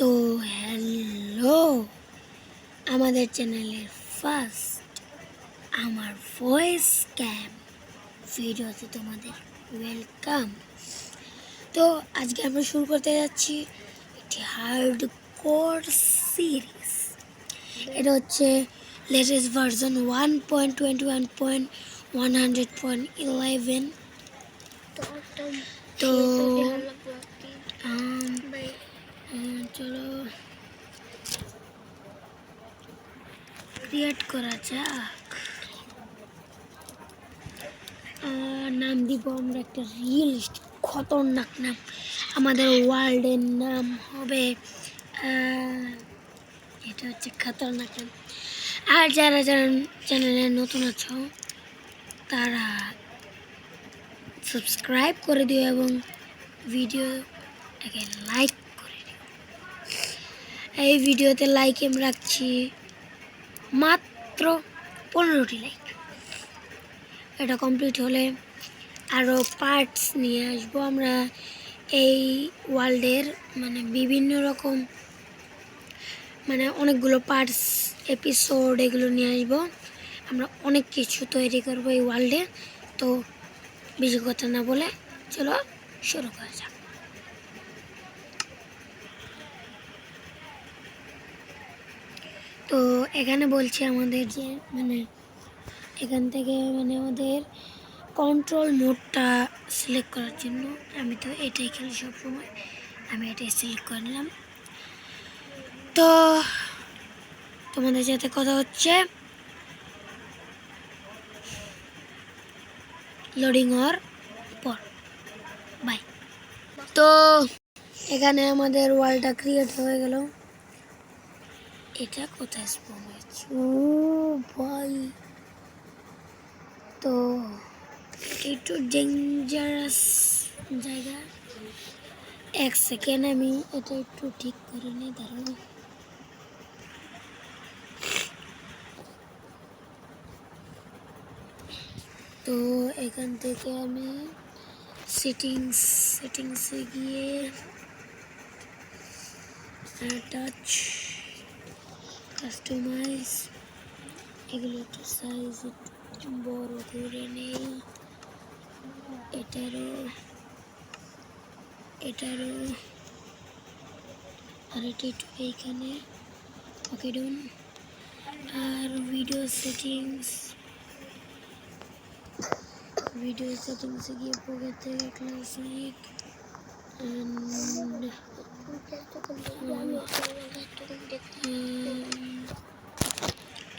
তো হ্যালো, আমাদের চ্যানেলের ফার্স্ট আমার ভয়েস ক্যাম ভিডিওতে তোমাদের ওয়েলকাম। তো আজকে আমরা শুরু করতে যাচ্ছি একটি হার্ড কোর সিরিজ। এটা হচ্ছে লেটেস্ট ভার্সন 1.21.100.11। তো চলো ক্রিয়েট করা যাক। নাম দিব আমরা একটা রিয়েলিস্ট খতরনাক নাম। আমাদের ওয়ার্ল্ডের নাম হবে এটা হচ্ছে খতরনাক নাম। আর যারা যারা চ্যানেলে নতুন আছো তারা সাবস্ক্রাইব করে দিও এবং ভিডিওটাকে লাইক করে দিও। এই ভিডিওতে লাইক আমি রাখছি মাত্র 15টি লাইক। এটা কমপ্লিট হলে আরও পার্টস নিয়ে আসবো আমরা এই ওয়ার্ল্ডের, মানে বিভিন্ন রকম, মানে অনেকগুলো পার্টস এপিসোড এগুলো নিয়ে আসবো। আমরা অনেক কিছু তৈরি করবো এই ওয়ার্ল্ডে। তো বেশি কথা না বলে চলো শুরু করা যাক। তো এখানে বলছি আমাদের যে মানে এখান থেকে মানে আমাদের কন্ট্রোল মোডটা সিলেক্ট করার জন্য আমি তো এটাই খেলি সবসময়, আমি এটাই সিলেক্ট করে নিলাম। তো তোমাদের সাথে কথা হচ্ছে লোডিং হওয়ার পর। বাই। তো এখানে আমাদের ওয়ালটা ক্রিয়েট হয়ে গেল। এটা কোথায় স্পন হয়েছে? ও ভাই, তো একটু ডেঞ্জারাস জায়গা। এক সেকেন্ড আমি এটা একটু ঠিক করে নিই, দাঁড়াও। তো এখান থেকে আমি সেটিংসে গিয়ে টাচ কাস্টমাইজ এগুলো একটু সাইজ একটু বড় করে নেই। এটারও আর এটা একটু এইখানে ওকে ডাউন। আর ভিডিও সেটিংসে গিয়ে পকেট থেকে ক্লাসিক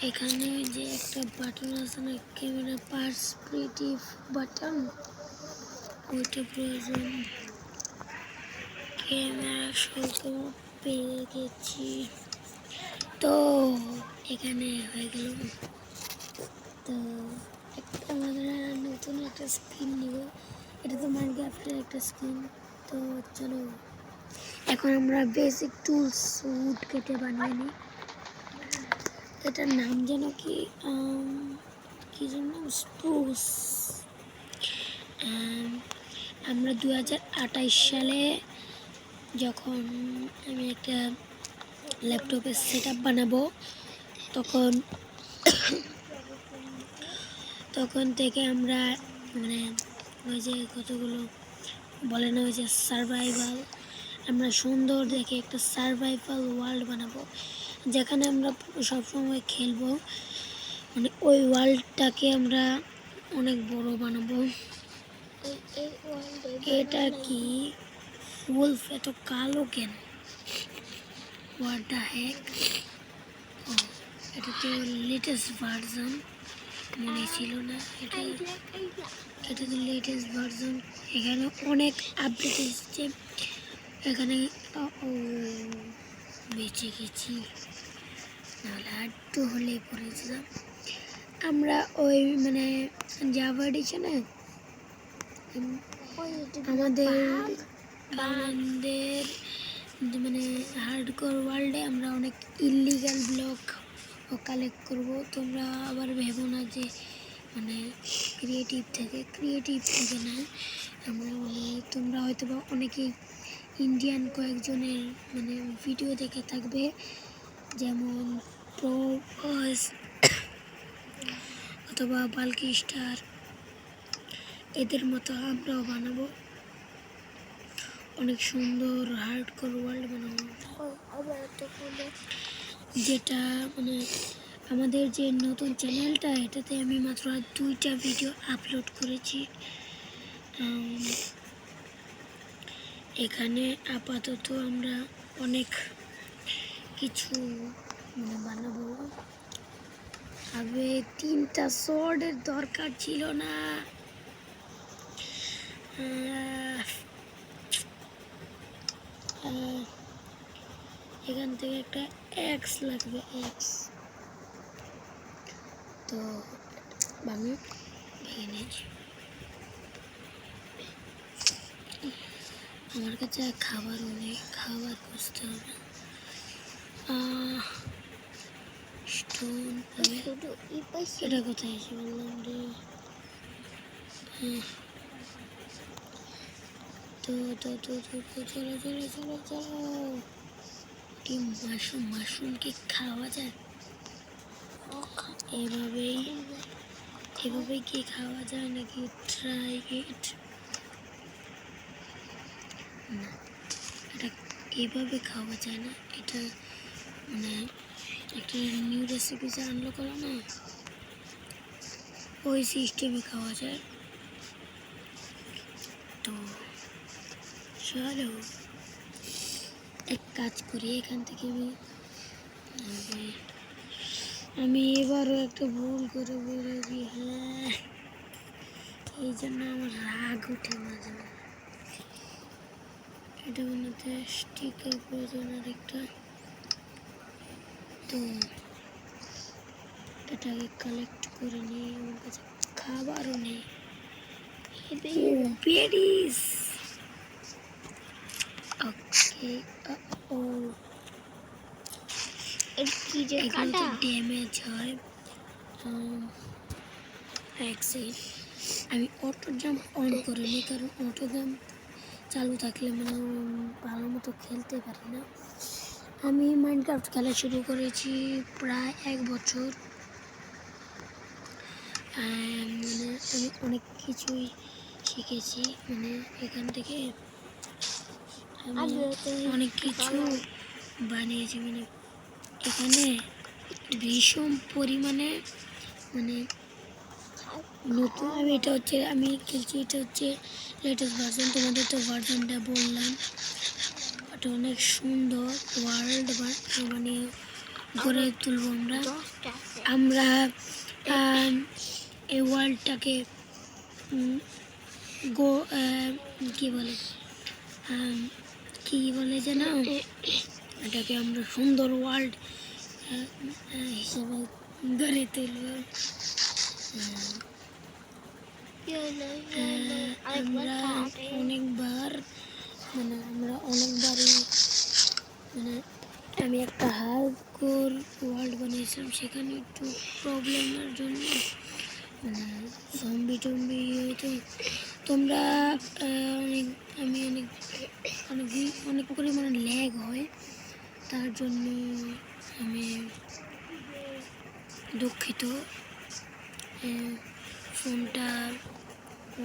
এখানে যে একটা বাটন আছে না, ক্যামেরা পার্সপেক্টিভ বাটন, ওইটা প্রয়োজন। ক্যামেরা শুরু পেয়ে গেছি। তো এখানে হয়ে গেল। তো আমাদের নতুন একটা স্ক্রিন নিব। এটা তো মাইনক্রাফটের একটা স্ক্রিন। তো চলো এখন আমরা বেসিক টুলস উড কেটে বানিয়ে নিই। এটার নাম যেন কি যেন স্প্রুস। আমরা 2028 সালে যখন আমি একটা ল্যাপটপের সেট আপ বানাবো তখন থেকে আমরা মানে ওই যে কতগুলো বলে না, ওই যে সার্ভাইভাল, আমরা সুন্দর দেখে একটা সার্ভাইভাল ওয়ার্ল্ড বানাবো যেখানে আমরা সবসময় খেলবো। মানে ওই ওয়ার্ল্ডটাকে আমরা অনেক বড় বানাবো। এটা কি উলফ এত কালো কেন? হোয়াট দ্য হেক? এটা তো লেটেস্ট ভার্সন, মনে ছিল না। এটা তো লেটেস্ট ভার্সন। এখানে অনেক আপডেট এসেছে। এখানে বেঁচে গেছি, নাহলে একটু হলেই পড়েছিলাম। আমরা ওই মানে জাভা এডিশনে আমাদের মানে হার্ডকোর ওয়ার্ল্ডে আমরা অনেক ইলিগাল ব্লক কালেক্ট করব। তোমরা আবার ভেবো না যে মানে ক্রিয়েটিভ থেকে না। আমরা মানে তোমরা হয়তো বা অনেকেই ইন্ডিয়ান কয়েকজনের মানে ভিডিও দেখে থাকবে, যেমন প্রভাস অথবা বাল্কি স্টার, এদের মতো আমরাও বানাবো। অনেক সুন্দর হার্ডকোর ওয়ার্ল্ড বানাবো, যেটা মানে আমাদের যে নতুন চ্যানেলটা, এটাতে আমি মাত্র 2টা ভিডিও আপলোড করেছি। এখানে আপাতত আমরা অনেক কিছু মানে বানাবো। আগে 3টা সোর্ডের দরকার ছিল না, এখান থেকে একটা এক্স লাগবে, এক্স। তো ভেঙে নিয়েছি। আমার কাছে খাবারও নেই, খাবার খুঁজতে হবে। স্টোন এটা কোথায় এসে বললাম রে। তো তো তো তো চলো চলো চলো চলো। কি মাশরুম কি খাওয়া যায়? এভাবেই কি খাওয়া যায় নাকি? Try it. না, এটা এভাবে খাওয়া যায় না। এটা মানে একটা নিউ রেসিপি যে আনলো করো না, ওই সিস্টেমে খাওয়া যায়। তো চলো এক কাজ করি, এখান থেকে আমি এবারও একটা ভুল করে বেরোবি। হ্যাঁ, এই জন্য আমার রাগ উঠে মাঝে মাঝে। এটা বানাতে স্টিকের প্রয়োজন আরেকটা। তো এটাকে কালেক্ট করে নিই, আমার কাছে খাবারও নেই। বেরিস ওকে। ও এগুলো ড্যামেজ হয়। আমি অটো জাম্প অন করিনি, কারণ অটো জাম্প চালু থাকলে মানে ভালো মতো খেলতে পারি না। আমি মাইনক্রাফট খেলা শুরু করেছি প্রায় 1 বছর। মানে আমি অনেক কিছুই শিখেছি, মানে এখান থেকে আমি অনেক কিছু বানিয়েছি। মানে এখানে ভীষণ পরিমাণে মানে নতুন, এটা হচ্ছে আমি খেলছি, এটা হচ্ছে লেটেস্ট ভার্সন। তোমাদের তো ভার্সনটা বললাম, এটা অনেক সুন্দর ওয়ার্ল্ড বানিয়ে গড়ে তুলব আমরা এই ওয়ার্ল্ডটাকে কি বলে যেন, এটাকে আমরা সুন্দর ওয়ার্ল্ড হিসেবে গড়ে তুলব। আমরা অনেকবারই মানে আমি একটা হার্ডকোর ওয়ার্ল্ড বানিয়েছিলাম, সেখানে একটু প্রবলেমের জন্য মানে জম্বি টম্বি হয়তো তোমরা অনেক পরিমাণে ল্যাগ হয়, তার জন্য আমি দুঃখিত। ফোনটা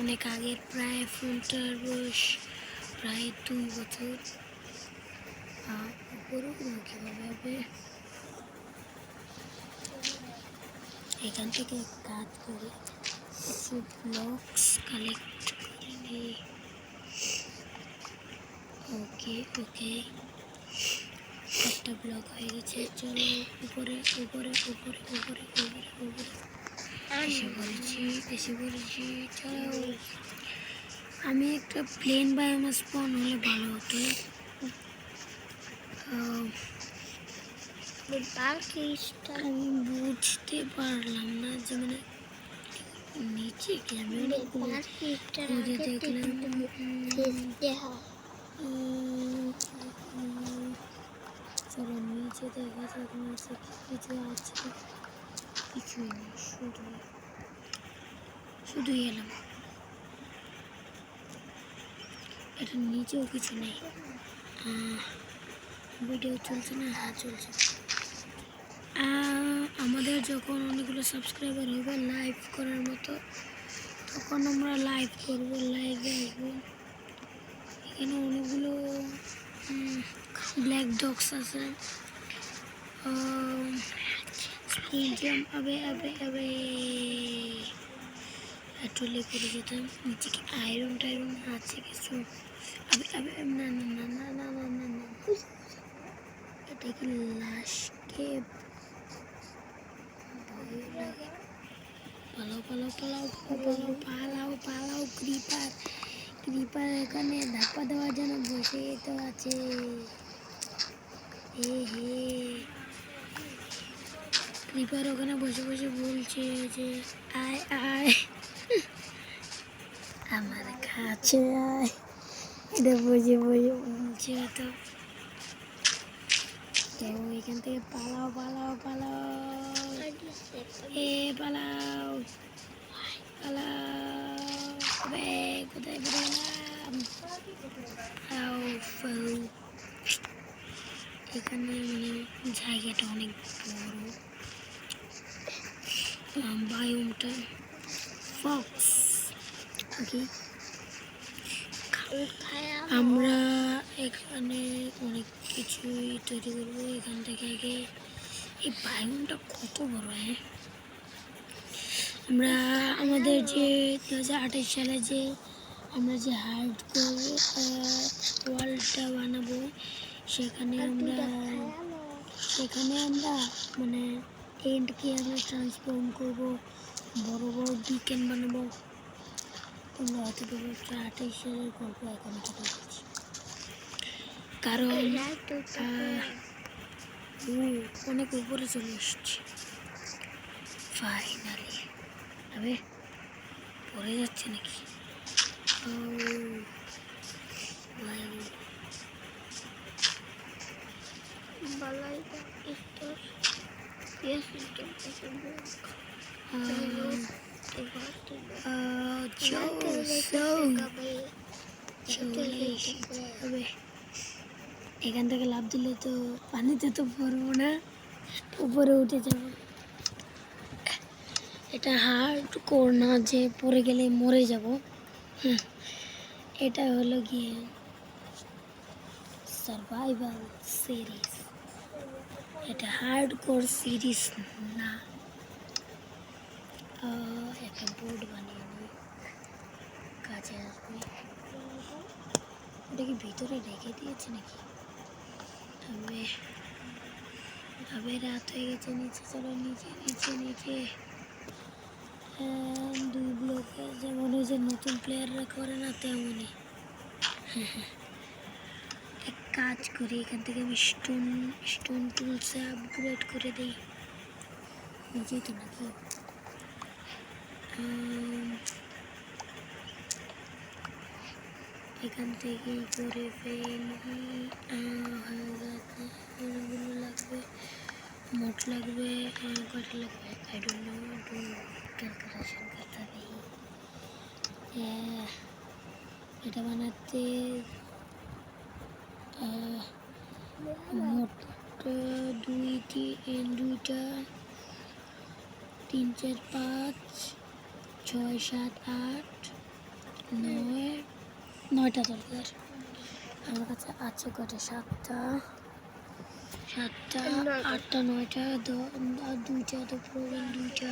অনেক আগের, প্রায় ফোনটার বয়স প্রায় 2 বছর। কীভাবে হবে, এখান থেকে কাজ করে কিছু ব্লকস কালেক্ট করে নিই। ওকে ওকে, একটা ব্লক হয়ে গেছে। চলো উপরে উপরে উপরে উপরে উপরে উপরে এসে পড়েছি। চলো, আমি একটা প্লেন বায়োমাস স্পন হলে ভালো হতো। আমি বুঝতে পারলাম না যে মানে নিচে কি, আমি খুঁজে দেখলাম। চলো নিচে দেখা যাক নিচে কিছু আছে। কিছুই নেই, শুধু এলাম। এটা নিচেও কিছু নেই। ভিডিও চলছে না? হ্যাঁ চলছে। আমাদের যখন অনেকগুলো সাবস্ক্রাইবার হবে লাইভ করার মতো, তখন আমরা লাইভ করবো, লাইভে আসবো। এখানে অনেকগুলো ব্ল্যাক ডগস আছে। স্প্রিন্টিয়াম আবে আবে আবে ট্রলি করে যেতাম। নিচে কি আয়রন টাইরন আছে কিছু? আবে আবে না না না না না না না না, এটা কি লাশকে ভয় লাগে? পালাও পালাও পালাও পালাও পালাও পালাও। ক্রিপার ক্রিপার এখানে ধাপ্পা দেওয়ার জন্য বসে তো আছে। হে হে, ক্রিপার ওখানে বসে বসে বলছে যে আয় আয় আমার কাছে আয়। এটা বসে বসে বলছে তো। তো এখান থেকে পালাও পালাও পালাও, এ পালাও পালাও। কোথায় বেরোলাম? এখানে মানে জায়গাটা অনেক বড়। বায়োমটা ফক্স। ওকে, আমরা এখানে অনেক কিছুই তৈরি করবো এখান থেকে। আগে এই বায়োমটা কত বড়! হ্যাঁ, আমরা আমাদের যে 2028 সালে যে আমরা যে হার্ডকোর ওয়ার্ল্ডটা বানাবো, সেখানে আমরা মানে এন্ডকে আমরা ট্রান্সফর্ম করবো, বড় বড় বিকেন বানাবো। তোমরা হয়তো 2028 সালের গল্প এখন থেকে বলছি, কারণ অনেক উপরে চলে এসছি ফাইনালি। তবে পড়ে যাচ্ছে নাকি? এখান থেকে লাফ দিলে তো পানিতে তো পড়বো না, উপরে উঠে যাব। এটা হার্ড কোর না যে পড়ে গেলে মরে যাব। এটা হলো গিয়ে সার্ভাইভাল সিরিজ, এটা হার্ড কোর সিরিজ না। একটা বোর্ড বানিয়ে নিই, কাজে আসবে। ওটা কি ভিতরে রেখে দিয়েছে নাকি? আবে রাত হয়ে গেছে, নিচে চলো, নিচে নিচে নিচে। 2 ব্লকে যেমন ওই যে নতুন প্লেয়াররা করে না, তেমনই। এক কাজ করি, এখান থেকে আমি স্টোন টুলসে আপগ্রেড করে দিই। নিজেই তো নাকি এখান থেকেই করে ফেলি। অনেকগুলো লাগবে, মোট লাগবে, কয়টা লাগবে আই ডোন্ট নো, একটু ক্যালকুলেশন করতে হবে। এটা বানাতে মোট 2টা 3 4 5 6 7 8 9টা দরকার। আমার কাছে আছে কটা? 7টা 8টা 9টা, 2টা তো প্রয়োজন, 2টা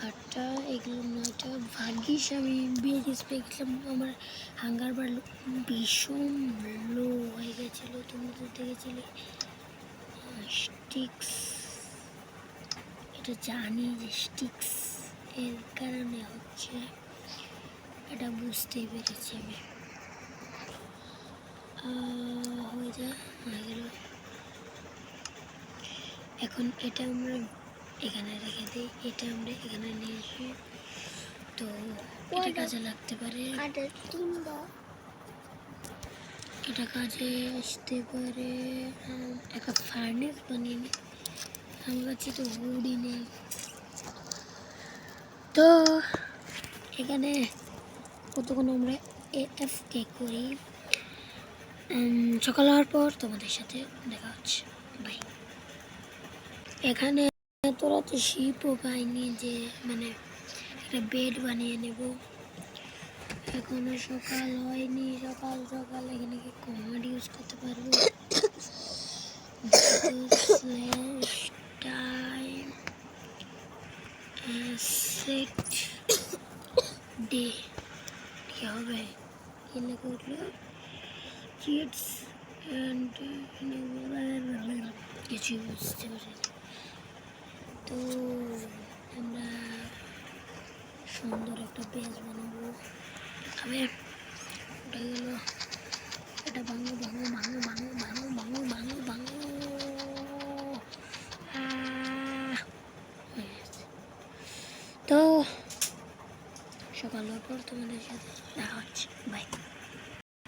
8টা, এগুলো 9টা। ভাগ্যিস আমি বিএডিএস পেয়ে গেছিলাম। আমার হাঙ্গার বার ভীষণ লো হয়ে গেছিলো, তুমি তো দেখেছিলে। স্টিক্স, এটা জানি যে স্টিক্স এর কারণে হচ্ছে, এটা বুঝতেই পেরেছি আমি। হয়ে গেল। এখন এটা আমরা এখানে রেখে দিই, এটা আমরা এখানে নিয়ে আসি। তো এটা কাজে লাগতে পারে, এটা কাজে আসতে পারে। একটা ফার্নেস বানিয়ে নিই, আমার কাছে তো হুডই নেই। তো এখানে কতক্ষণ আমরা AFK করি। সকাল হওয়ার পর তোমাদের সাথে দেখা হচ্ছে, বাই। এখানে তোরা তো শিপও পাইনি, যে মানে একটা বেড বানিয়ে নেব। এখনো সকাল হয়নি, সকাল সকাল এখানে কি কমান্ড ইউজ করতে পারবো? টাইম সেট ডে কি হবে? কি লেখা উঠলো? কিডস অ্যান্ড কিছু বুঝতে পারি। তো আমরা সুন্দর একটা বেজ বানাবো। তবে ওটা গেল, এটা ভাঙো ভাঙো ভাঙো ভাঙো ভাঙো ভাঙো ভাঙো ভাঙো। তো সকালের পর তোমাদের সাথে দেখা হচ্ছে, বাই।